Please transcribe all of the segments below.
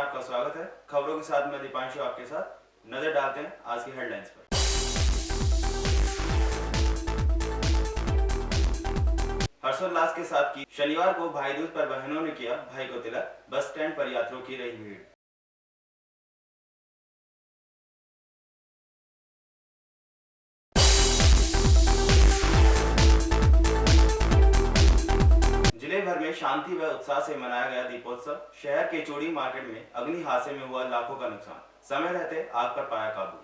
आपका स्वागत है। खबरों के साथ मैं दीपांशु आपके साथ। नजर डालते हैं आज की हेडलाइंस पर। हर्षोल्लास के साथ की शनिवार को भाई दूज पर बहनों ने किया भाई को तिलक। बस स्टैंड पर यात्रियों की रही भीड़। जिले भर में शांति व उत्साह से मनाया गया दीपोत्सव। शहर के चूड़ी मार्केट में अग्नि हादसे में हुआ लाखों का नुकसान। समय रहते आग पर पाया काबू।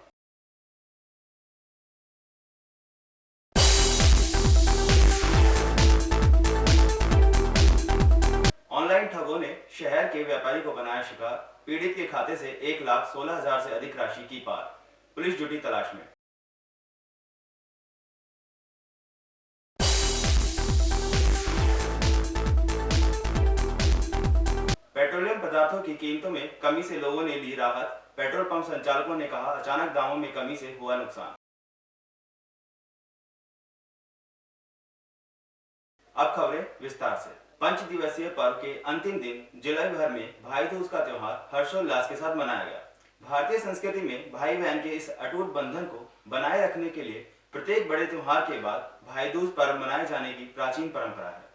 ऑनलाइन ठगों ने शहर के व्यापारी को बनाया शिकार। पीड़ित के खाते से 1,16,000 से अधिक राशि की पार। पुलिस जुटी तलाश में। पेट्रोलियम पदार्थों की कीमतों में कमी से लोगों ने ली राहत। पेट्रोल पंप संचालकों ने कहा अचानक दामों में कमी से हुआ नुकसान। अब खबरें विस्तार से। पंच दिवसीय पर्व के अंतिम दिन जिले भर में भाई दूज का त्योहार हर्षोल्लास के साथ मनाया गया। भारतीय संस्कृति में भाई बहन के इस अटूट बंधन को बनाए रखने के लिए प्रत्येक बड़े त्योहार के बाद भाई दूज पर्व मनाए जाने की प्राचीन परंपरा है।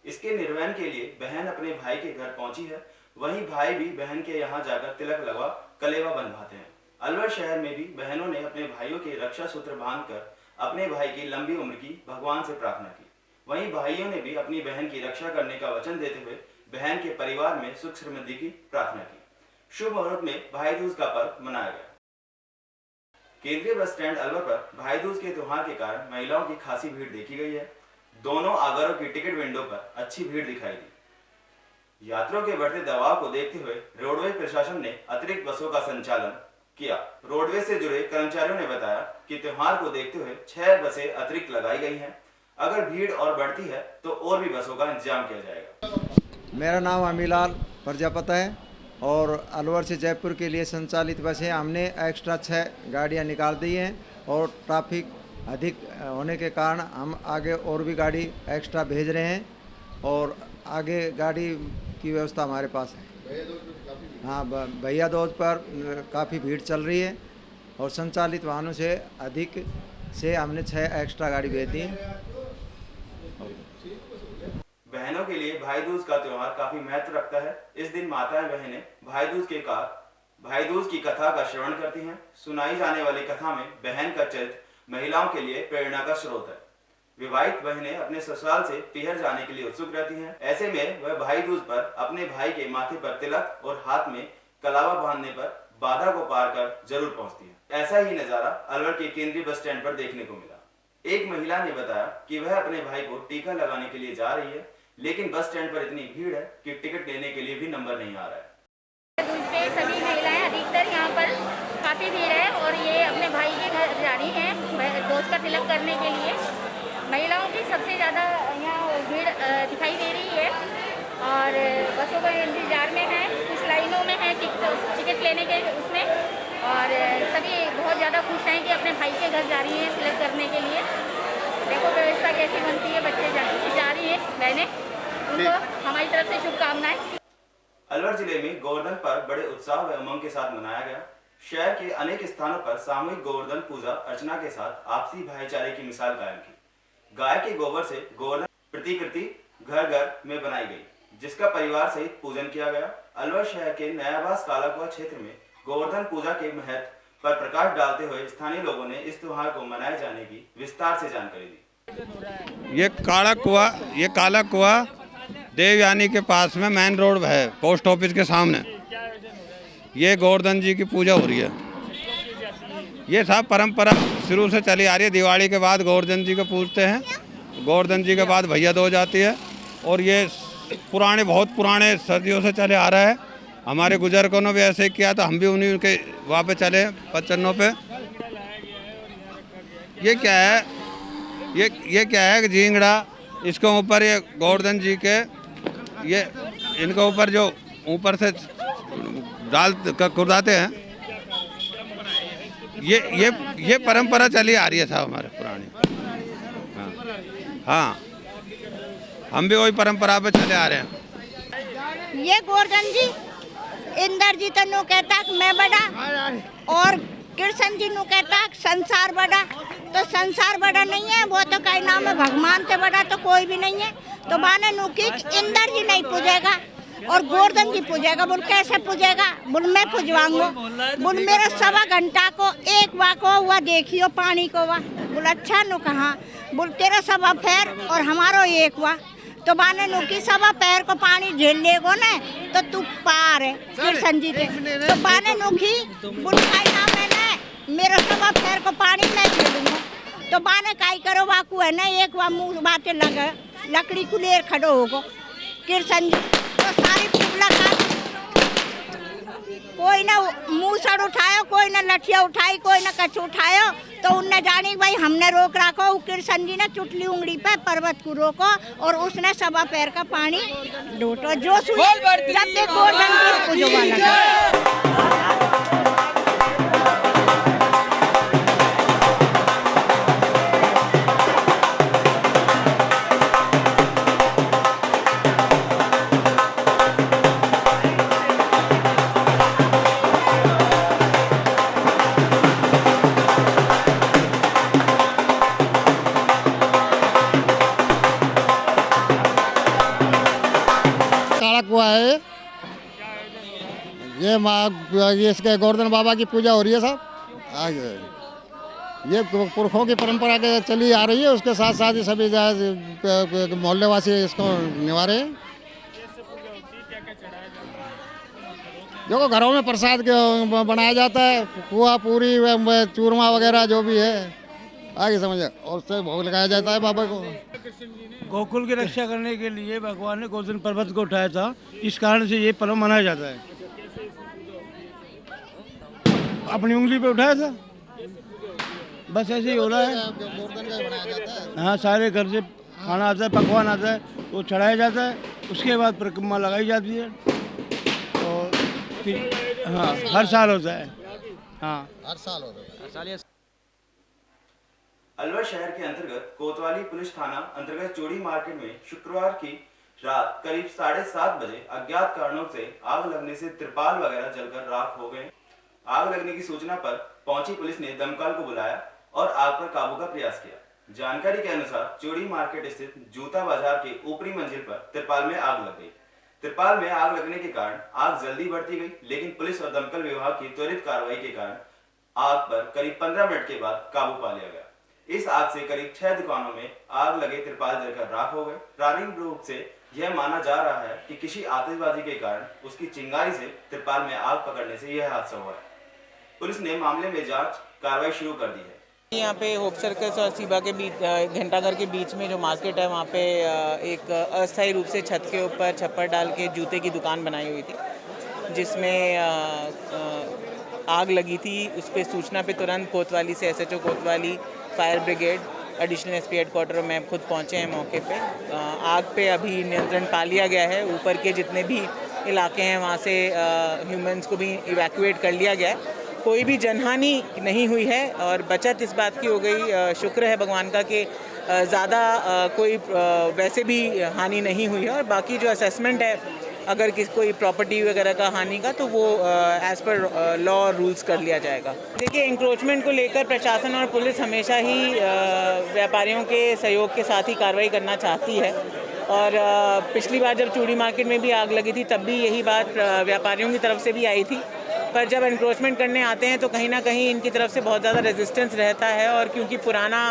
इसके निर्वहन के लिए बहन अपने भाई के घर पहुंची है, वहीं भाई भी बहन के यहाँ जाकर तिलक लगवा कलेवा बंधवाते हैं। अलवर शहर में भी बहनों ने अपने भाइयों के रक्षा सूत्र बांधकर अपने भाई की लंबी उम्र की भगवान से प्रार्थना की। वहीं भाइयों ने भी अपनी बहन की रक्षा करने का वचन देते हुए बहन के परिवार में सुख समृद्धि की प्रार्थना की। शुभ मुहूर्त में भाई दूज का पर्व मनाया गया। केंद्रीय बस स्टैंड अलवर पर भाई दूज के त्योहार के कारण महिलाओं की खासी भीड़ देखी गई है। दोनों आगरों की टिकट विंडो पर अच्छी भीड़ दिखाई दी। यात्रियों के बढ़ते दबाव को देखते हुए रोडवेज प्रशासन ने अतिरिक्त बसों का संचालन किया। रोडवेज से जुड़े कर्मचारियों ने बताया कि त्योहार को देखते हुए 6 बसें अतिरिक्त लगाई गई हैं। अगर भीड़ और बढ़ती है तो और भी बसों का इंतजाम किया जाएगा। मेरा नाम अमीलाल प्रजापति है और अलवर से जयपुर के लिए संचालित बसें हमने एक्स्ट्रा 6 गाड़ियां निकाल दी हैं और ट्रैफिक अधिक होने के कारण हम आगे और भी गाड़ी एक्स्ट्रा भेज रहे हैं और आगे गाड़ी की व्यवस्था हमारे पास है। हाँ, भैया दूज पर काफ़ी भीड़ चल रही है और संचालित वाहनों से अधिक से हमने 6 एक्स्ट्रा गाड़ी भेज दी है। बहनों के लिए भाई दूज का त्योहार काफी महत्व रखता है। इस दिन माताएं बहनें भाई दूज की कथा का श्रवण करती हैं। सुनाई जाने वाली कथा में बहन का चरित्र महिलाओं के लिए प्रेरणा का स्रोत है। विवाहित बहनें अपने ससुराल से पीहर जाने के लिए उत्सुक रहती हैं। ऐसे में वह भाई दूज पर अपने भाई के माथे पर तिलक और हाथ में कलावा बांधने पर बाधा को पार कर जरूर पहुंचती है। ऐसा ही नजारा अलवर के केंद्रीय बस स्टैंड पर देखने को मिला। एक महिला ने बताया कि वह अपने भाई को टीका लगाने के लिए जा रही है, लेकिन बस स्टैंड पर इतनी भीड़ है कि टिकट लेने के लिए भी नंबर नहीं आ रहा है। दूज पे सभी महिलाएं अधिकतर यहाँ पर काफ़ी भीड़ है और ये अपने भाई के घर जा रही हैं दोस्त का तिलक करने के लिए। महिलाओं की सबसे ज़्यादा यहाँ भीड़ दिखाई दे रही है और बसों का इंतजार में है, कुछ लाइनों में है टिकट लेने के उसमें, और सभी बहुत ज़्यादा खुश हैं कि अपने भाई के घर जा रही हैं तिलक करने के लिए। देखो व्यवस्था कैसी बनती है, बच्चे जा रही हैं बहनें, उनको हमारी तरफ से शुभकामनाएं। अलवर जिले में गोवर्धन पर्व बड़े उत्साह व उमंग के साथ मनाया गया। शहर के अनेक स्थानों पर सामूहिक गोवर्धन पूजा अर्चना के साथ आपसी भाईचारे की मिसाल कायम की। गाय के गोबर से गोवर्धन प्रतिकृति घर घर में बनाई गई, जिसका परिवार सहित पूजन किया गया। अलवर शहर के नयाबास कालाकुआ क्षेत्र में गोवर्धन पूजा के महत्व पर प्रकाश डालते हुए स्थानीय लोगों ने इस त्योहार को मनाए जाने की विस्तार से जानकारी दी। ये काला कुआ देवयानी के पास में मेन रोड है, पोस्ट ऑफिस के सामने। ये गोवर्धन जी की पूजा हो रही है। ये सब परंपरा शुरू से चली आ रही है। दिवाली के बाद गोवर्धन जी को पूजते हैं, गोवर्धन जी के बाद भैया दूज जाती है और ये बहुत पुराने सदियों से चले आ रहा है। हमारे बुजुर्गों ने भी ऐसे किया तो हम भी उन्हीं के वहाँ पे चले पचन्नों पे। ये क्या है, ये क्या है कि झींगड़ा, इसके ऊपर ये गोवर्धन जी के ये इनके ऊपर जो ऊपर से डाल कुदाते हैं, ये परंपरा चली आ रही है साहब हमारे पुरानी। हाँ, हम भी वही परंपरा पे चले आ रहे हैं। ये गोवर्धन जी इंद्रजीत नु कहता मैं बड़ा और कृष्ण जी नु कहता संसार बड़ा। तो संसार बड़ा नहीं है, वो तो कई नाम है भगवान से बड़ा तो कोई भी नहीं है। तो बाने नु की इंद्र जी नहीं पूजेगा और गोवर्धन जी पूजेगा। बोल कैसे पूजेगा? बोल मैं पूजवाऊंगा। बोल मेरा 1.25 घंटा को एक वाको हुआ देखियो पानी को हुआ। बोल अच्छा नु कहा? बोल तेरा 1.25 पैर और हमारो एक हुआ। तो बाने नु की 1.25 पैर को पानी झेल लेगो ना तो तू पार है कृष्ण जी के। तो बाने नु की बोल काई नाम है ना मेरा 1.25 पैर को पानी मैं झेलूंगा। तो बाने काई करो वाकू है ना एक वा मुंह बातें लगा लकड़ी को लेर खड़ो होगो कृष्ण जी। तो सारी पुगला खा कोई ना मूसड़ उठायो, कोई ना लठिया उठाई, कोई ना कछु उठायो। तो उनने जानी भाई हमने रोक रखो। कृष्ण जी ने चुटली उंगली पे पर्वत को रोको और उसने 1.25 पैर का पानी ढूंढो जो जब तक गोवर्धन जी पूजो वाला। कुआ है ये इसके गोवर्धन बाबा की पूजा हो रही है साहब। ये पुरखों की परंपरा के चली आ रही है, उसके साथ साथ ही सभी मोहल्ले वासी इसको निभा रहे हैं। देखो घरों में प्रसाद बनाया जाता है, पुआ पूरी चूरमा वगैरह जो भी है आगे समझे, और उससे भोग लगाया जाता है बाबा को। गोकुल की रक्षा करने के लिए भगवान ने गोवर्धन पर्वत को उठाया था, इस कारण से ये पर्व मनाया जाता है। अपनी उंगली पे उठाया था, बस ऐसे ही हो रहा है। हाँ, सारे घर से खाना आता है, पकवान आता है, वो चढ़ाया जाता है, उसके बाद परिक्रमा लगाई जाती है और फिर हाँ हर साल होता है। हाँ हर साल होता है। अलवर शहर के अंतर्गत कोतवाली पुलिस थाना अंतर्गत चूड़ी मार्केट में शुक्रवार की रात करीब 7:30 बजे अज्ञात कारणों से आग लगने से तिरपाल वगैरह जलकर राख हो गए। आग लगने की सूचना पर पहुंची पुलिस ने दमकल को बुलाया और आग पर काबू का प्रयास किया। जानकारी के अनुसार चूड़ी मार्केट स्थित जूता बाजार के ऊपरी मंजिल पर तिरपाल में आग लग गई। तिरपाल में आग लगने के कारण आग जल्दी बढ़ती गई, लेकिन पुलिस और दमकल विभाग की त्वरित कार्रवाई के कारण आग पर करीब 15 मिनट के बाद काबू पा लिया गया। इस आग से करीब 6 दुकानों में आग लगे तिरपाल जलकर राख हो गए। प्रारंभिक रूप से यह माना जा रहा है कि किसी आतिशबाजी के कारण उसकी चिंगारी से तिरपाल में आग पकड़ने से यह हादसा हुआ है। पुलिस ने मामले में जांच कार्रवाई शुरू कर दी है। यहाँ पे होप सर्कस और सीबा के बीच घंटाघर के बीच में जो मार्केट है, वहाँ पे एक अस्थायी रूप से छत के ऊपर छप्पर डाल के जूते की दुकान बनाई हुई थी, जिसमें आग लगी थी। उस पर सूचना पे तुरंत कोतवाली से SHO कोतवाली, fire brigade, additional SP headquarter में खुद पहुँचे हैं मौके पे। आग पे अभी नियंत्रण पा लिया गया है। ऊपर के जितने भी इलाके हैं वहाँ से ह्यूमंस को भी इवैक्यूएट कर लिया गया है। कोई भी जनहानि नहीं हुई है और बचत इस बात की हो गई, शुक्र है भगवान का कि ज़्यादा कोई वैसे भी हानि नहीं हुई है। और बाकी जो असेसमेंट है अगर कोई प्रॉपर्टी वगैरह का हानि का, तो वो एज़ पर लॉ और रूल्स कर लिया जाएगा। देखिए, इंक्रोचमेंट को लेकर प्रशासन और पुलिस हमेशा ही व्यापारियों के सहयोग के साथ ही कार्रवाई करना चाहती है। और पिछली बार जब चूड़ी मार्केट में भी आग लगी थी, तब भी यही बात व्यापारियों की तरफ से भी आई थी। पर जब इंक्रोचमेंट करने आते हैं तो कहीं ना कहीं इनकी तरफ से बहुत ज़्यादा रेजिस्टेंस रहता है। और क्योंकि पुराना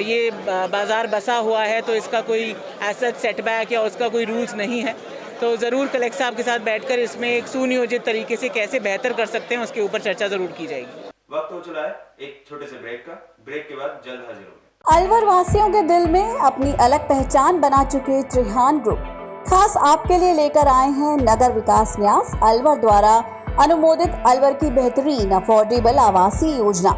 ये बाज़ार बसा हुआ है, तो इसका कोई ऐसा सेटबैक या उसका कोई रूल्स नहीं है। तो ज़रूर कलेक्टर साहब के साथ बैठकर इसमें एक सुनियोजित तरीके से कैसे बेहतर कर सकते हैं, उसके ऊपर चर्चा ज़रूर की जाएगी। वक्त हो चला है एक छोटे से ब्रेक का। ब्रेक के बाद जल्द हाजिर होंगे। अलवर वासियों के दिल में अपनी अलग पहचान बना चुके त्रिहान ग्रुप खास आपके लिए लेकर आए हैं नगर विकास न्यास अलवर द्वारा अनुमोदित अलवर की बेहतरीन अफोर्डेबल आवासीय योजना,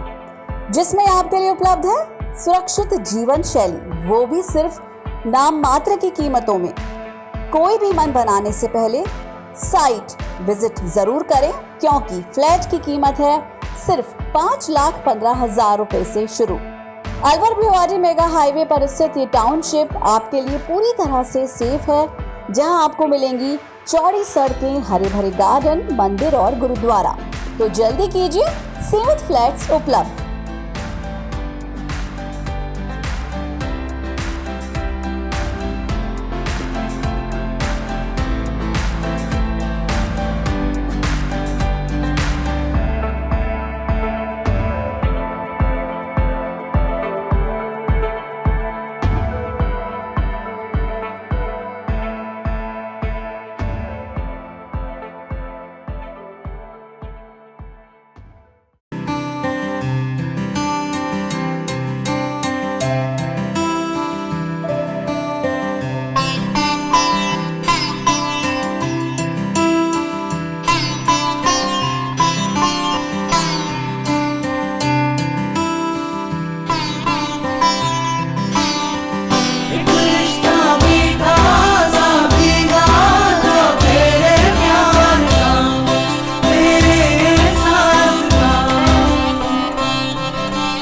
जिसमें आपके लिए उपलब्ध है सुरक्षित जीवन शैली, वो भी सिर्फ नाम मात्र की कीमतों में। कोई भी मन बनाने से पहले साइट विजिट जरूर करें, क्योंकि फ्लैट की कीमत है सिर्फ 5,15,000 रुपए से शुरू। अलवर भिवाड़ी मेगा हाईवे पर स्थित ये टाउनशिप आपके लिए पूरी तरह से सेफ है, जहां आपको मिलेंगी चौड़ी सड़कें, हरे भरे गार्डन, मंदिर और गुरुद्वारा। तो जल्दी कीजिए, सीमित फ्लैट्स उपलब्ध।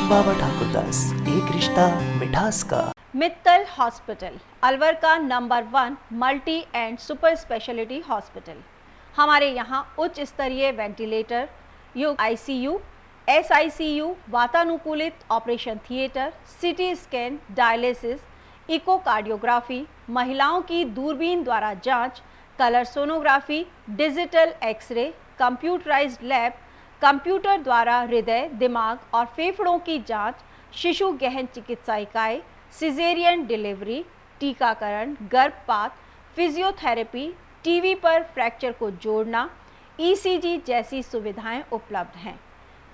बाबा ठाकुरदास, एक रिश्ता मिठास का। मित्तल हॉस्पिटल, अलवर का number 1 multi and super speciality hospital. हमारे यहाँ उच्च स्तरीय वेंटिलेटर युक्त ICU, SICU, वातानुकूलित operation theatre, CT scan, dialysis, echocardiography, महिलाओं की दूरबीन द्वारा जांच, colour sonography, digital x ray, computerised lab, computer द्वारा हृदय, दिमाग और फेफड़ों की जांच, शिशु गहन चिकित्सा इकाई, सिजेरियन डिलीवरी, टीकाकरण, गर्भपात, फिजियोथेरेपी, टीवी पर फ्रैक्चर को जोड़ना, ECG जैसी सुविधाएं उपलब्ध हैं।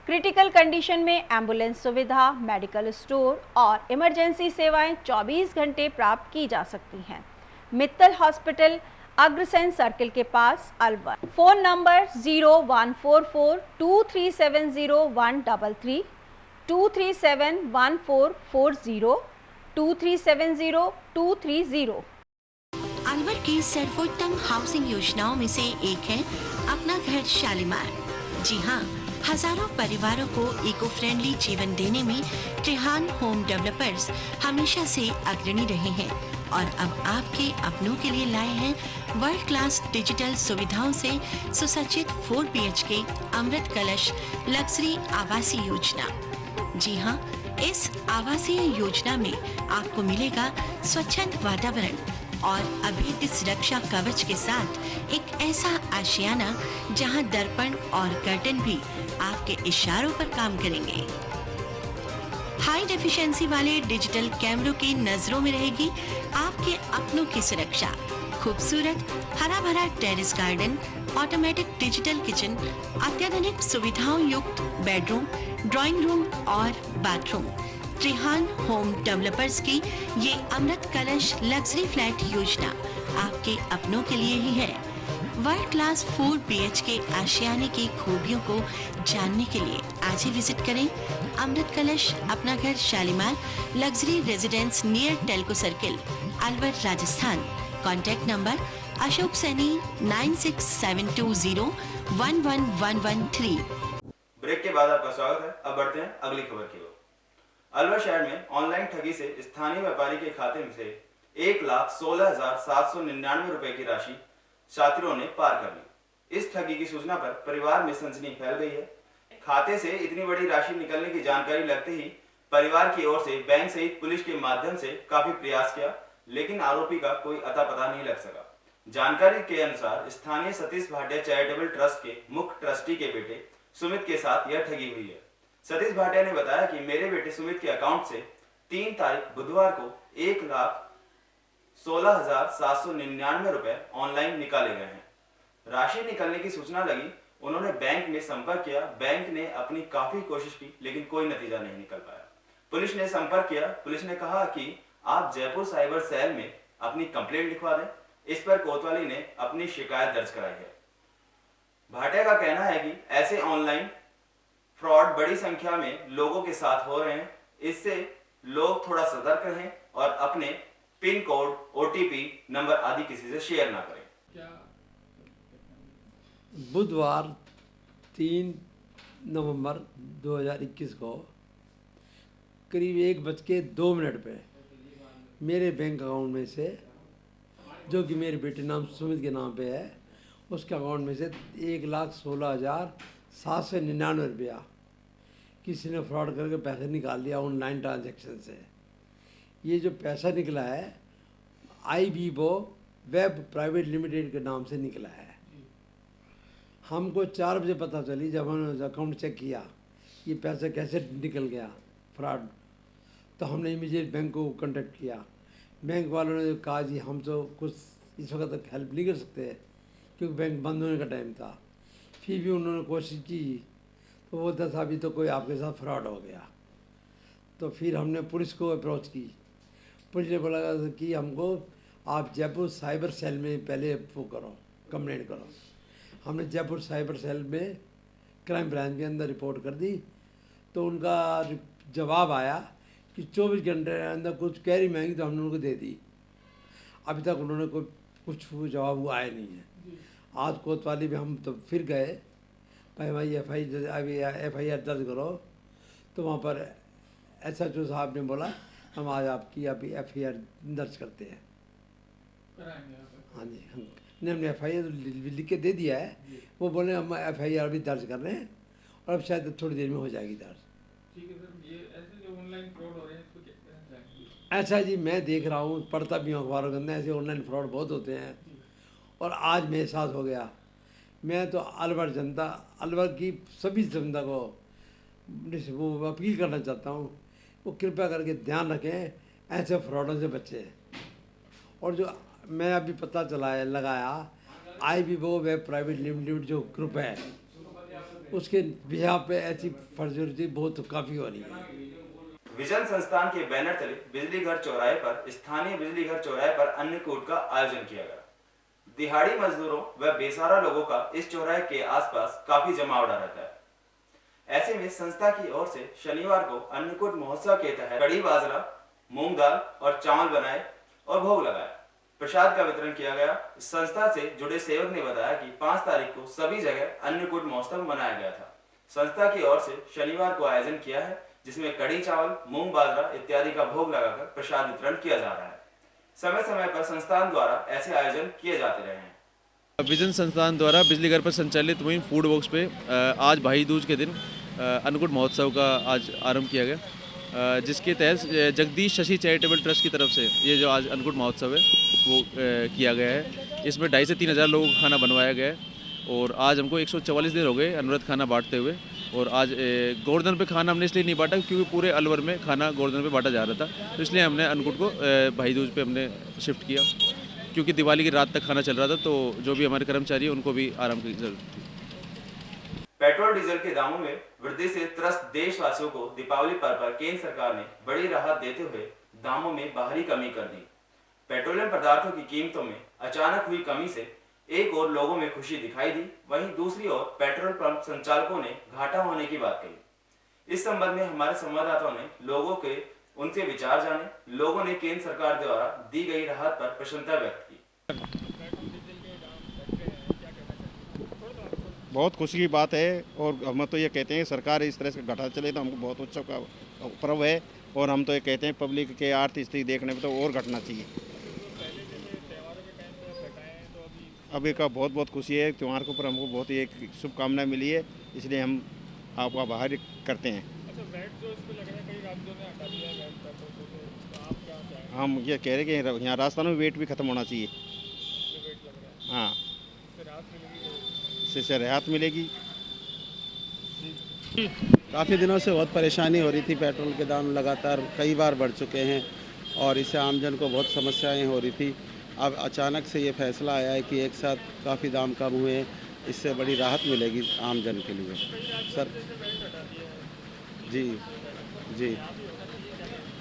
क्रिटिकल कंडीशन में एम्बुलेंस सुविधा, मेडिकल स्टोर और इमरजेंसी सेवाएं 24 घंटे प्राप्त की जा सकती हैं। मित्तल हॉस्पिटल, अग्रसेन सर्किल के पास, अलवर। Phone number 01442370 2371440 2370230। अलवर की सर्वोत्तम हाउसिंग योजनाओं में से एक है अपना घर शालीमार। जी हाँ, हजारों परिवारों को इको फ्रेंडली जीवन देने में त्रिहान होम डेवलपर्स हमेशा से अग्रणी रहे हैं और अब आपके अपनों के लिए लाए हैं वर्ल्ड क्लास डिजिटल सुविधाओं से सुसज्जित 4 BHK अमृत कलश लग्जरी आवासीय योजना। जी हाँ, इस आवासीय योजना में आपको मिलेगा स्वच्छंद वातावरण और अभेद्य सुरक्षा कवच के साथ एक ऐसा आशियाना जहां दर्पण और कर्टन भी आपके इशारों पर काम करेंगे। हाई डेफिशिएंसी वाले डिजिटल कैमरों की नजरों में रहेगी आपके अपनों की सुरक्षा। खूबसूरत हरा भरा terrace garden, automatic digital kitchen, अत्याधुनिक सुविधाओं युक्त बेडरूम, ड्राइंग रूम और बाथरूम। त्रिहान होम डेवलपर्स की ये अमृत कलश लग्जरी फ्लैट योजना आपके अपनों के लिए ही है। वर्ल्ड क्लास 4 BHK आशियाने की खूबियों को जानने के लिए आज ही विजिट करें अमृत कलश अपना घर Shalimar luxury residence near Telco circle, Alwar, Rajasthan. Contact number Ashok Saini 9672011113। Break के बाद आपका स्वागत है। अब बढ़ते हैं अगली खबर की ओर। अलवर शहर में ऑनलाइन ठगी से स्थानीय व्यापारी के खाते में से 1,16,799 रुपए की राशि छात्रों ने पार कर ली। इस ठगी की सूचना पर परिवार में सनसनी फैल गई है। खाते से इतनी बड़ी राशि निकलने की जानकारी लगते ही परिवार की ओर से बैंक सहित पुलिस के माध्यम से काफी प्रयास किया, लेकिन आरोपी का कोई अता पता नहीं लग सका। जानकारी के अनुसार स्थानीय सतीश भाटिया चैरिटेबल ट्रस्ट के मुख्य ट्रस्टी के बेटे सुमित के साथ यह ठगी हुई है। सतीश भाटिया ने बताया कि मेरे बेटे सुमित के अकाउंट से 3 तारीख बुधवार को 1,16,799 रुपए ऑनलाइन निकाले गए हैं। राशि निकलने की सूचना लगी, उन्होंने बैंक में संपर्क किया। बैंक ने अपनी काफी कोशिश की, लेकिन कोई नतीजा नहीं निकल पाया। पुलिस ने संपर्क किया। पुलिस ने कहा कि आप जयपुर साइबर सेल में अपनी कंप्लेंट लिखवा दें। इस पर कोतवाली ने अपनी शिकायत दर्ज कराई है। भाटिया का कहना है कि ऐसे ऑनलाइन फ्रॉड बड़ी संख्या में लोगों के साथ हो रहे हैं, इससे लोग थोड़ा सतर्क रहें और अपने पिन कोड, OTP नंबर आदि किसी से शेयर ना करें। बुधवार 3 नवंबर 2021 को करीब 1:02 पे मेरे बैंक अकाउंट में से जो कि मेरे बेटे नाम सुमित के नाम पे है, उसके अकाउंट में से 1,16,799 रुपया किसी ने फ्रॉड करके पैसे निकाल लिया ऑनलाइन ट्रांजैक्शन से। ये जो पैसा निकला है IBO वेब प्राइवेट लिमिटेड के नाम से निकला है। हमको 4 बजे पता चली जब हमने अकाउंट चेक किया ये पैसा कैसे निकल गया फ्रॉड, तो हमने इमीडिएट बैंक को कांटेक्ट किया। बैंक वालों ने कहा जी हम तो कुछ इस वक्त तक हेल्प नहीं कर सकते क्योंकि बैंक बंद होने का टाइम था। फिर भी उन्होंने कोशिश की तो बोलता था अभी तो कोई आपके साथ फ्रॉड हो गया। तो फिर हमने पुलिस को अप्रोच की। पुलिस ने बोला कि हमको आप जयपुर साइबर सेल में पहले वो करो, कंप्लेंट करो। हमने जयपुर साइबर सेल में क्राइम ब्रांच के अंदर रिपोर्ट कर दी तो उनका जवाब आया कि 24 घंटे के अंदर कुछ क्वेरी मांगी तो हमने उनको दे दी। अभी तक उन्होंने कोई कुछ जवाब वो आया नहीं है। आज कोतवाली में हम तो फिर गए, भाई भाई FIR दर्ज करो, तो वहाँ पर SHO साहब ने बोला हम आज आपकी अभी FIR दर्ज करते हैं। हाँ जी, हमने FIR लिख के दे दिया है। वो बोले हम FIR अभी दर्ज कर रहे हैं और अब शायद थोड़ी देर में हो जाएगी दर्ज। ठीक है सर, ये ऐसे जो ऑनलाइन फ्रॉड हो रहे हैं इसको क्या कहना चाहिए? ऐसा जी मैं देख रहा हूँ, पढ़ता भी हूँ अखबारों के अंदर, ऐसे ऑनलाइन फ्रॉड बहुत होते हैं। और आज में एहसास हो गया, मैं तो अलवर की सभी जनता को वो अपील करना चाहता हूँ वो कृपया करके ध्यान रखें, ऐसे फ्रॉडों से बचें। और जो मैं अभी पता लगाया IBO वेब प्राइवेट लिमिटेड जो ग्रुप है उसके बिहार पे ऐसी फर्जी बहुत काफ़ी हो रही है। विजन संस्थान के बैनर तले बिजली घर चौराहे पर स्थानीय बिजली घर चौराहे पर अन्नकूट का आयोजन किया गया। दिहाड़ी मजदूरों व बेसहारा लोगों का इस चौराहे के आसपास काफी जमावड़ा रहता है। ऐसे में संस्था की ओर से शनिवार को अन्नकूट महोत्सव के तहत कड़ी बाजरा, मूंग दाल और चावल बनाए और भोग लगाया। प्रसाद का वितरण किया गया। संस्था से जुड़े सेवक ने बताया कि 5 तारीख को सभी जगह अन्नकूट महोत्सव मनाया गया था। संस्था की ओर से शनिवार को आयोजन किया है जिसमें कड़ी चावल, मूंग बाजरा इत्यादि का भोग लगाकर प्रसाद वितरण किया जा रहा है। समय समय पर संस्थान द्वारा ऐसे आयोजन किए जाते रहे हैं। विजन संस्थान द्वारा बिजली घर पर संचालित मुहिम फूड बॉक्स पे आज भाई दूज के दिन अन्नकूट महोत्सव का आज आरंभ किया गया, जिसके तहत जगदीश शशि चैरिटेबल ट्रस्ट की तरफ से ये जो आज अन्नकूट महोत्सव है वो किया गया है। इसमें 2,500 से 3,000 लोगों का खाना बनवाया गया है और आज हमको 144 दिन हो गए अनवरत खाना बांटते हुए। और आज गोवर्धन पे खाना हमने इसलिए नहीं बांटा क्योंकि पूरे अलवर में खाना गोवर्धन पे बांटा जा रहा था, तो इसलिए हमने अन्नकूट को भाई दूज पे हमने शिफ्ट किया क्योंकि दिवाली की रात तक खाना चल रहा था, तो जो भी हमारे कर्मचारी हैं उनको भी आराम की जरूरत थी। पेट्रोल डीजल के दामों में वृद्धि से त्रस्त देशवासियों को दीपावली पर्व पर केंद्र सरकार ने बड़ी राहत देते हुए दामों में बाहरी कमी कर दी। पेट्रोलियम पदार्थों की कीमतों में अचानक हुई कमी से एक और लोगों में खुशी दिखाई दी, वहीं दूसरी ओर पेट्रोल पंप संचालकों ने घाटा होने की बात कही। इस संबंध में हमारे संवाददाताओं ने लोगों के उनसे विचार जाने। लोगों ने केंद्र सरकार द्वारा दी गई राहत पर प्रसन्नता व्यक्त की। बहुत खुशी की बात है और हम तो ये कहते हैं सरकार इस तरह से घटा चले तो हमको बहुत उत्सव का पर्व है और हम तो ये कहते हैं पब्लिक के आर्थिक स्थिति देखने में तो और घटना चाहिए। अभी का बहुत बहुत खुशी है, त्यौहार के ऊपर हमको बहुत ही एक शुभकामनाएं मिली है, इसलिए हम आपका आभार करते हैं। हम ये कह रहे हैं कि यहाँ राजस्थान में वेट भी खत्म होना चाहिए। हाँ, इससे राहत मिलेगी। काफ़ी दिनों से बहुत परेशानी हो रही थी, पेट्रोल के दाम लगातार कई बार बढ़ चुके हैं और इससे आमजन को बहुत समस्याएं हो रही थी। अब अचानक से ये फैसला आया है कि एक साथ काफ़ी दाम कम हुए, इससे बड़ी राहत मिलेगी आमजन के लिए। सर जी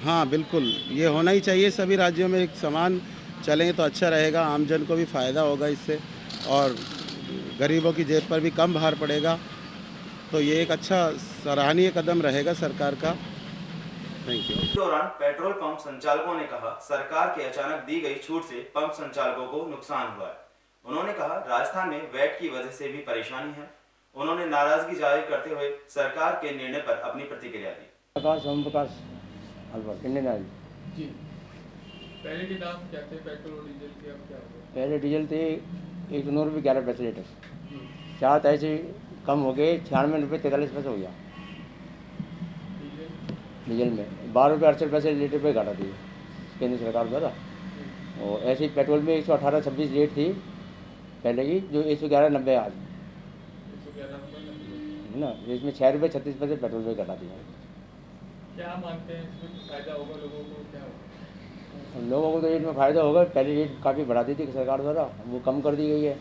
हाँ, बिल्कुल ये होना ही चाहिए। सभी राज्यों में एक समान चलें तो अच्छा रहेगा, आमजन को भी फ़ायदा होगा इससे और गरीबों की जेब पर भी कम भार पड़ेगा। तो ये एक अच्छा सराहनीय कदम रहेगा सरकार का। Thank you. इस दौरान पेट्रोल पंप संचालकों ने कहा सरकार के अचानक दी गई छूट से पंप संचालकों को नुकसान हुआ है। उन्होंने कहा राजस्थान में वैट की वजह से भी परेशानी है। उन्होंने नाराजगी जाहिर करते हुए सरकार के निर्णय पर अपनी प्रतिक्रिया दी। आकाश ओम प्रकाश अलवर इंडियन ऑयल। जी, पहले के दाम क्या थे पेट्रोल और डीजल के, अब क्या हो गया? पहले डीजल थे 109 रुपये 11 पैसे लीटर, 4 पैसे कम हो गए 96 रुपये 43 पैसे हो गया डीजल में। 12 रुपये 68 पैसे लीटर पे घटा दी केंद्र सरकार द्वारा। और ऐसे ही पेट्रोल में 118-26 रेट थी पहले की, जो 111-90 आज है ना। इसमें 6 रुपये 36 पैसे पेट्रोल में घटा दिया। क्या मानते हैं इसमें फायदा होगा लोगों को, क्या होगा? लोगों को तो रेट में फ़ायदा होगा। पहले रेट काफ़ी बढ़ा दी थी सरकार द्वारा, वो कम कर दी गई है।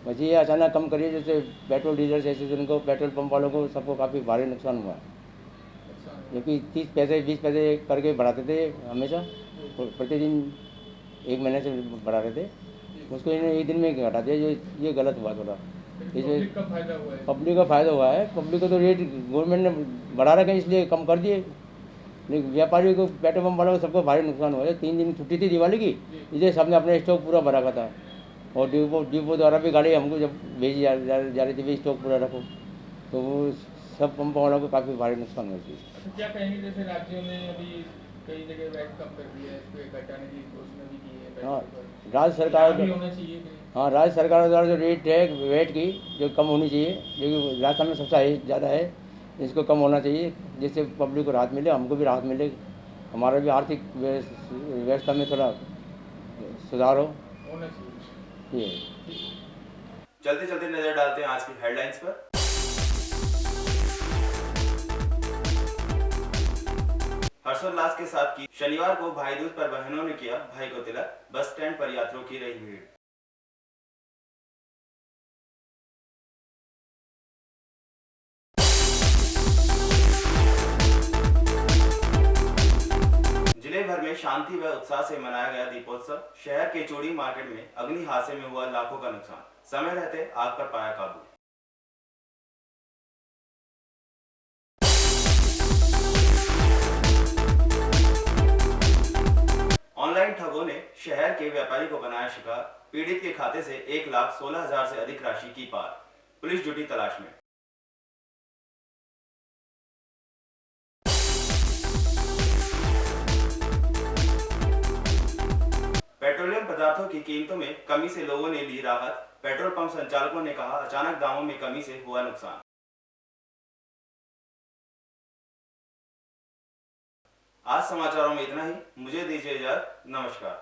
बस ये अचानक कम करिए, जैसे पेट्रोल डीजल से उनको पेट्रोल पंप वालों को सबको काफ़ी भारी नुकसान हुआ है, क्योंकि 30 पैसे 20 पैसे करके बढ़ाते थे हमेशा, प्रतिदिन 1 महीने से बढ़ा रहे थे, उसको इन्हें एक दिन में घटा दिया। ये गलत हुआ थोड़ा। पब्लिक का फायदा हुआ है। पब्लिक का फायदा हुआ है। पब्लिक को तो रेट गवर्नमेंट ने बढ़ा रखे हैं इसलिए कम कर दिए, लेकिन व्यापारियों को पेट्रोल पंप वालों को सबको भारी नुकसान हुआ है। 3 दिन छुट्टी थी दिवाली की, इसलिए सबने अपना स्टॉक पूरा भरा रखा था। और डिपो द्वारा भी गाड़ी हमको जब भेजी जा रही थी, भी स्टॉक पूरा रखो, तो वो सब पंप वालों को काफ़ी भारी नुकसान हुई थी। अच्छा, क्या कहेंगे जैसे राज्यों ने अभी कई जगह वैट कम कर दिया है, इसको घटाने की घोषणा भी की है? हाँ, राज्य सरकार होना चाहिए। हाँ, राज्य सरकार द्वारा जो रेट है वेट की जो कम होनी चाहिए, जो कि राजस्थान में सबसे ज़्यादा है, इसको कम होना चाहिए, जिससे पब्लिक को राहत मिले, हमको भी राहत मिले, हमारा भी आर्थिक व्यवस्था में थोड़ा सुधार होना चाहिए। ये चलते चलते नजर डालते हैं आज की हेडलाइंस पर। हर्षोल्लास के साथ की शनिवार को भाई दूज पर बहनों ने किया भाई को तिलक, बस स्टैंड पर यात्रियों की रही भीड़। जिले भर में शांति व उत्साह से मनाया गया दीपोत्सव। शहर के चूड़ी मार्केट में अग्नि हादसे में हुआ लाखों का नुकसान, समय रहते आग पर पाया काबू। ऑनलाइन ठगों ने शहर के व्यापारी को बनाया शिकार, पीड़ित के खाते से 1,16,000 से अधिक राशि की पार, पुलिस जुटी तलाश में। पेट्रोलियम पदार्थों की कीमतों में कमी से लोगों ने ली राहत, पेट्रोल पंप संचालकों ने कहा अचानक दामों में कमी से हुआ नुकसान। आज समाचारों में इतना ही, मुझे दीजिए इजाजत, नमस्कार।